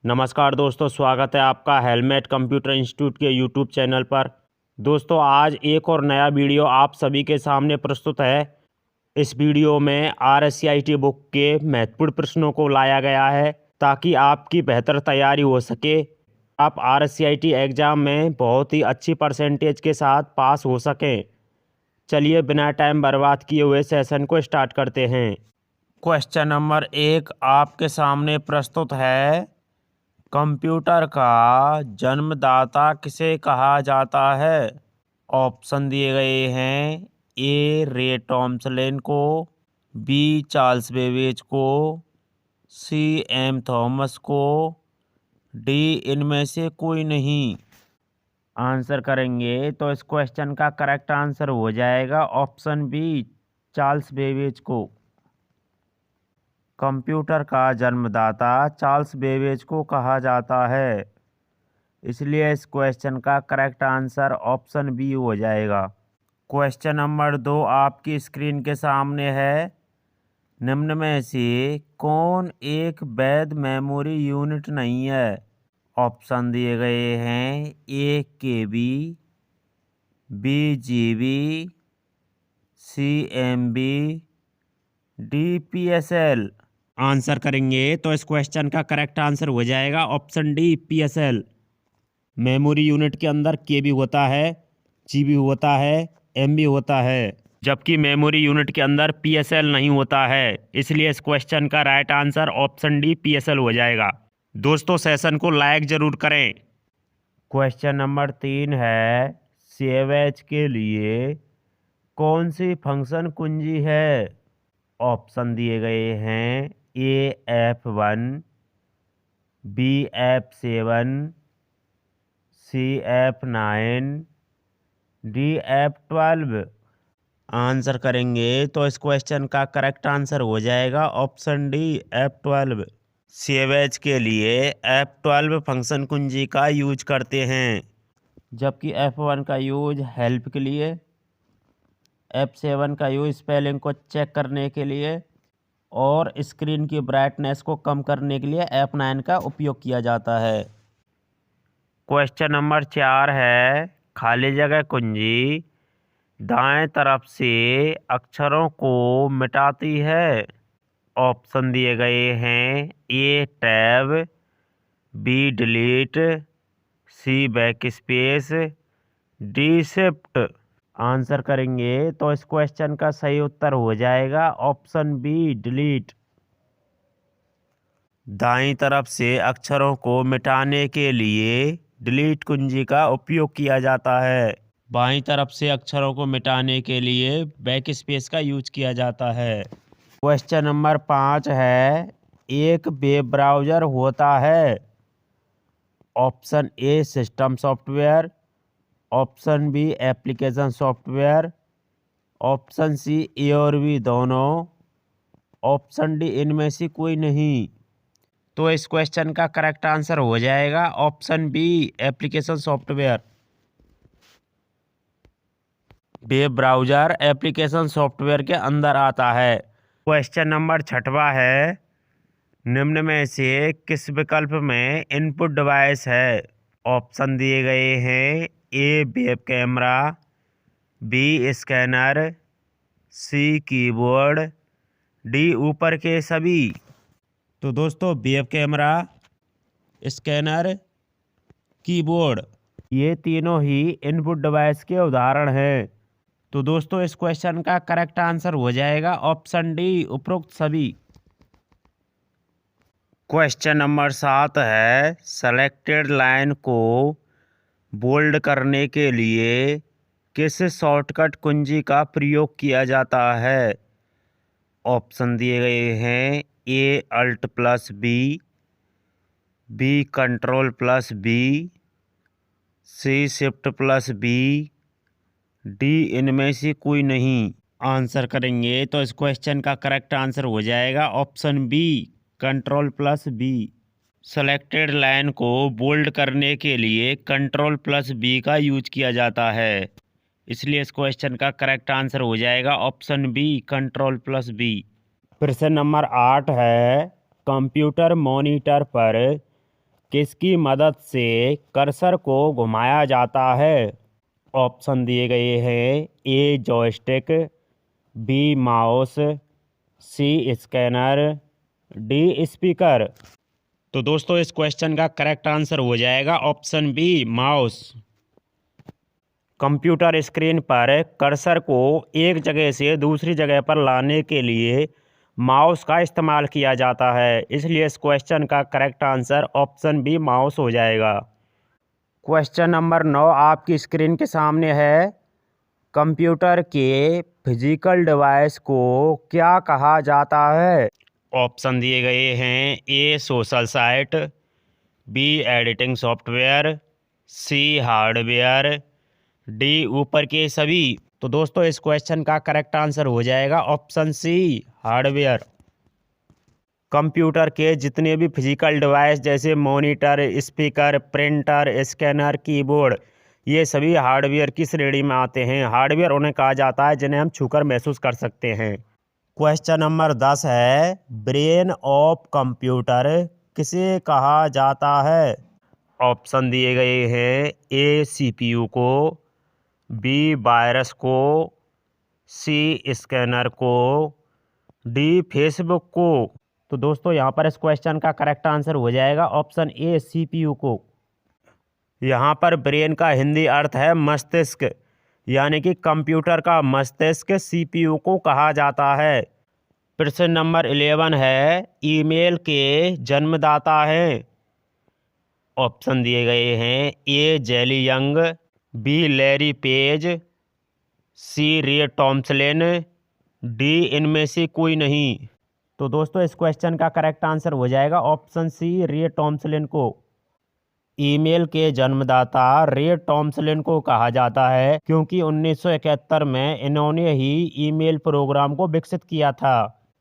नमस्कार दोस्तों, स्वागत है आपका हेलमेट कंप्यूटर इंस्टीट्यूट के यूट्यूब चैनल पर। दोस्तों, आज एक और नया वीडियो आप सभी के सामने प्रस्तुत है। इस वीडियो में RSCIT बुक के महत्वपूर्ण प्रश्नों को लाया गया है ताकि आपकी बेहतर तैयारी हो सके, आप RSCIT एग्ज़ाम में बहुत ही अच्छी परसेंटेज के साथ पास हो सकें। चलिए बिना टाइम बर्बाद किए हुए सेशन को स्टार्ट करते हैं। क्वेश्चन नंबर 1 आपके सामने प्रस्तुत है। कंप्यूटर का जन्मदाता किसे कहा जाता है? ऑप्शन दिए गए हैं। ए रे टॉम्सलिन को, बी चार्ल्स बेबेज को, सी एम थॉमस को, डी इनमें से कोई नहीं। आंसर करेंगे तो इस क्वेश्चन का करेक्ट आंसर हो जाएगा ऑप्शन बी, चार्ल्स बेबेज को। कंप्यूटर का जन्मदाता चार्ल्स बेबेज को कहा जाता है, इसलिए इस क्वेश्चन का करेक्ट आंसर ऑप्शन बी हो जाएगा। क्वेश्चन नंबर 2 आपकी स्क्रीन के सामने है। निम्न में से कौन एक वैध मेमोरी यूनिट नहीं है? ऑप्शन दिए गए हैं। ए KB, बी GB, सी MB, डी PSL। आंसर करेंगे तो इस क्वेश्चन का करेक्ट आंसर हो जाएगा option D, PSL। Memory unit के अंदर KB होता है, GB होता है, MB होता है, जबकि मेमोरी यूनिट के अंदर PSL नहीं होता है। इसलिए इस क्वेश्चन का right answer option D, PSL हो जाएगा। दोस्तों, सेशन को लाइक जरूर करें। क्वेश्चन नंबर 3 है। सेव एज के लिए कौन सी फंक्शन कुंजी है? ऑप्शन दिए गए हैं। ए F1, बी F7, सी F9, डी F12। आंसर करेंगे तो इस क्वेश्चन का करेक्ट आंसर हो जाएगा option D, F12। Save as के लिए F12 फंक्शन कुंजी का यूज करते हैं, जबकि F1 का यूज हेल्प के लिए, F7 का यूज स्पेलिंग को चेक करने के लिए और स्क्रीन की ब्राइटनेस को कम करने के लिए F9 का उपयोग किया जाता है। क्वेश्चन नंबर 4 है। खाली जगह कुंजी दाएं तरफ से अक्षरों को मिटाती है। ऑप्शन दिए गए हैं। ए टैब, बी डिलीट, सी बैकस्पेस, डी शिफ्ट। आंसर करेंगे तो इस क्वेश्चन का सही उत्तर हो जाएगा ऑप्शन बी, डिलीट। दाईं तरफ से अक्षरों को मिटाने के लिए डिलीट कुंजी का उपयोग किया जाता है। बाईं तरफ से अक्षरों को मिटाने के लिए बैक स्पेस का यूज किया जाता है। क्वेश्चन नंबर 5 है। एक वेब ब्राउज़र होता है। Option A system software, option B application software, option C A और बी दोनों, ऑप्शन डी इनमें से कोई नहीं। तो इस क्वेश्चन का करेक्ट आंसर हो जाएगा option B, application software. Web browser application software के अंदर आता है। क्वेश्चन नंबर 6वां है। निम्न में से किस विकल्प में इनपुट डिवाइस है? ऑप्शन दिए गए हैं। ए वेब कैमरा, बी स्कैनर, सी कीबोर्ड, डी ऊपर के सभी। तो दोस्तों, वेब कैमरा, स्कैनर, कीबोर्ड, ये तीनों ही इनपुट डिवाइस के उदाहरण हैं। तो दोस्तों, इस क्वेश्चन का करेक्ट आंसर हो जाएगा ऑप्शन डी, उपरोक्त सभी। क्वेश्चन नंबर 7 है। सेलेक्टेड लाइन को बोल्ड करने के लिए किस शॉर्टकट कुंजी का प्रयोग किया जाता है? ऑप्शन दिए गए हैं। ए Alt+B, बी Ctrl+B, सी Shift+B, डी इनमें से कोई नहीं। आंसर करेंगे तो इस क्वेश्चन का करेक्ट आंसर हो जाएगा option B, Ctrl+B। Selected line को बोल्ड करने के लिए Ctrl+B का यूज किया जाता है, इसलिए इस क्वेश्चन का करेक्ट आंसर हो जाएगा ऑप्शन बी, Ctrl+B। प्रश्न नंबर 8 है। कंप्यूटर मॉनिटर पर किसकी मदद से कर्सर को घुमाया जाता है? ऑप्शन दिए गए हैं A joystick, B mouse, C scanner, D speaker. तो दोस्तों इस क्वेश्चन का करेक्ट आंसर हो जाएगा option B mouse. Computer screen पर कर्सर को एक जगह से दूसरी जगह पर लाने के लिए माउस का इस्तेमाल किया जाता है, इसलिए इस क्वेश्चन का correct answer option B mouse हो जाएगा। क्वेश्चन नंबर 9 आपकी स्क्रीन के सामने है। कंप्यूटर के फिजिकल डिवाइस को क्या कहा जाता है? ऑप्शन दिए गए हैं A social site, B editing software, C hardware, D ऊपर के सभी। तो दोस्तों इस क्वेश्चन का करेक्ट आंसर हो जाएगा ऑप्शन सी हार्डवेयर। कंप्यूटर के जितने भी फिजिकल डिवाइस जैसे monitor, speaker, printer, scanner, keyboard, ये सभी हार्डवेयर की श्रेणी में आते हैं। हार्डवेयर उन्हें कहा जाता है जिन्हें हम छूकर महसूस कर सकते हैं। क्वेश्चन नंबर 10 है, ब्रेन ऑफ कंप्यूटर किसे कहा जाता है? ऑप्शन दिए गए हैं ए सीपीयू को, बी वायरस को, सी स्कैनर को, डी फेसबुक को। तो दोस्तों यहाँ पर इस क्वेश्चन का करेक्ट आंसर हो जाएगा ऑप्शन ए सीपीयू को। यहाँ पर ब्रेन का हिंदी अर्थ है मस्तिष्क, यानी कि कंप्यूटर का मस्तिष्क सीपीयू को कहा जाता है। प्रश्न नंबर 11 है, ईमेल के जन्मदाता हैं। ऑप्शन दिए गए हैं A Jerry Yang, B Larry Page, C Ray Tomlinson, D इनमें से कोई नहीं। तो दोस्तों इस क्वेश्चन का करेक्ट आंसर हो जाएगा ऑप्शन सी रे टॉम्सलिन को। ईमेल के जन्मदाता रे टॉम्सलिन को कहा जाता है क्योंकि 1971 में इन्होंने ही ईमेल प्रोग्राम को विकसित किया था।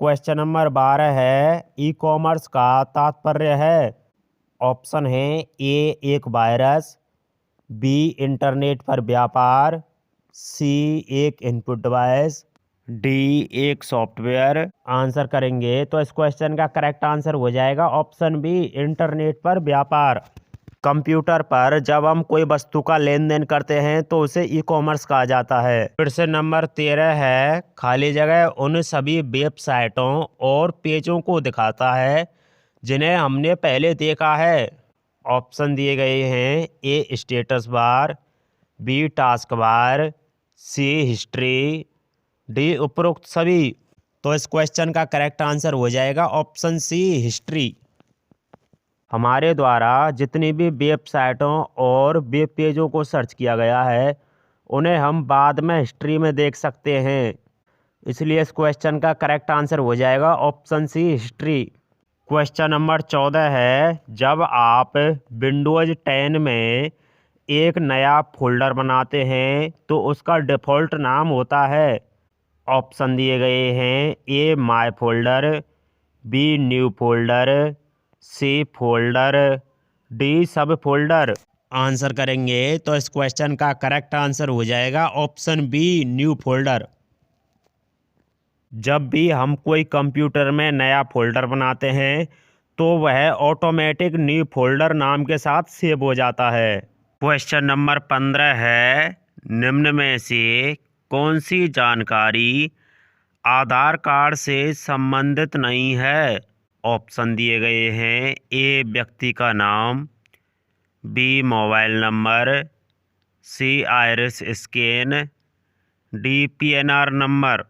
क्वेश्चन नंबर 12 है, ई कॉमर्स का तात्पर्य है। ऑप्शन है ए एक वायरस, बी इंटरनेट पर व्यापार, सी एक इनपुट डिवाइस, डी एक सॉफ्टवेयर। आंसर करेंगे तो इस क्वेश्चन का करेक्ट आंसर हो जाएगा ऑप्शन बी इंटरनेट पर व्यापार। कंप्यूटर पर जब हम कोई वस्तु का लेन देन करते हैं तो उसे ई कॉमर्स कहा जाता है। प्रश्न नंबर 13 है, खाली जगह उन सभी वेबसाइटों और पेजों को दिखाता है जिन्हें हमने पहले देखा है। ऑप्शन दिए गए हैं A status bar, B task bar, C history, D उपरोक्त सभी। तो इस क्वेश्चन का करेक्ट आंसर हो जाएगा ऑप्शन सी हिस्ट्री। हमारे द्वारा जितनी भी वेबसाइटों और वेब पेजों को सर्च किया गया है उन्हें हम बाद में हिस्ट्री में देख सकते हैं, इसलिए इस क्वेश्चन का करेक्ट आंसर हो जाएगा option C history. Question number 14 है, जब आप विंडोज़ 10 में एक नया फोल्डर बनाते हैं तो उसका डिफ़ॉल्ट नाम होता है। ऑप्शन दिए गए हैं A my folder, B new folder, C folder, D subfolder. Answer करेंगे तो इस क्वेश्चन का करेक्ट आंसर हो जाएगा ऑप्शन बी न्यू फोल्डर। जब भी हम कोई कंप्यूटर में नया फोल्डर बनाते हैं तो वह ऑटोमेटिक न्यू फोल्डर नाम के साथ सेव हो जाता है। क्वेश्चन नंबर 15 है, निम्न में से कौन सी जानकारी आधार कार्ड से संबंधित नहीं है? ऑप्शन दिए गए हैं ए व्यक्ति का नाम, B mobile number, C iris scan, D PNR number.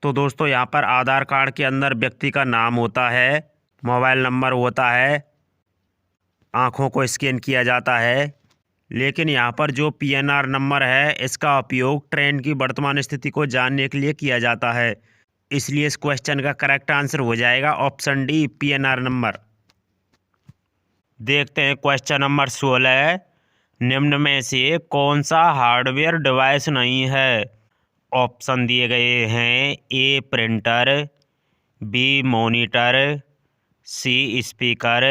तो दोस्तों यहाँ पर आधार कार्ड के अंदर व्यक्ति का नाम होता है, मोबाइल नंबर होता है, आँखों को स्कैन किया जाता है, लेकिन यहाँ पर जो पीएनआर नंबर है इसका उपयोग ट्रेन की वर्तमान स्थिति को जानने के लिए किया जाता है, इसलिए इस क्वेश्चन का करेक्ट आंसर हो जाएगा ऑप्शन डी पीएनआर नंबर। देखते हैं क्वेश्चन नंबर 16, निम्न में से कौन सा हार्डवेयर डिवाइस नहीं है? ऑप्शन दिए गए हैं A printer, B monitor, C speaker,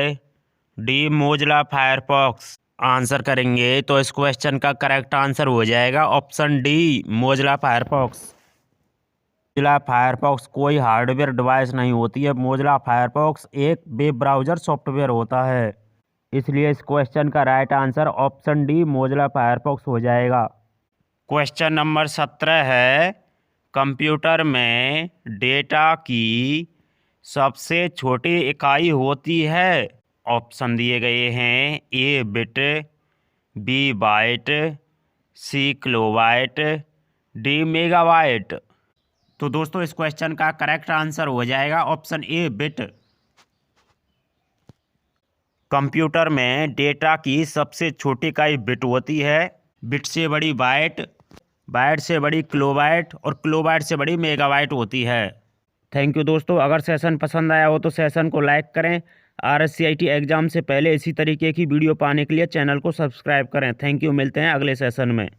D Mozilla Firefox. Answer करेंगे तो इस क्वेश्चन का करेक्ट आंसर हो जाएगा option D Mozilla Firefox. Mozilla Firefox कोई हार्डवेयर डिवाइस नहीं होती है। मोजिला फायरफॉक्स एक वेब ब्राउज़र सॉफ्टवेयर होता है। इसलिए इस क्वेश्चन का right answer option D Mozilla Firefox हो जाएगा। क्वेश्चन नंबर 17 है, कंप्यूटर में डेटा की सबसे छोटी इकाई होती है। ऑप्शन दिए गए हैं, A bit, B byte, C kilobyte, D megabyte. तो दोस्तों इस क्वेश्चन का करेक्ट आंसर हो जाएगा ऑप्शन ए बिट। कंप्यूटर में डेटा की सबसे छोटी इकाई बिट होती है। बिट से बड़ी बाइट, बाइट से बड़ी किलोबाइट और किलोबाइट से बड़ी मेगाबाइट होती है। थैंक यू दोस्तों। अगर सेशन पसंद आया हो तो सेशन को लाइक करें। RSCIT एग्ज़ाम से पहले इसी तरीके की वीडियो पाने के लिए चैनल को सब्सक्राइब करें। Thank you. मिलते हैं अगले सेशन में।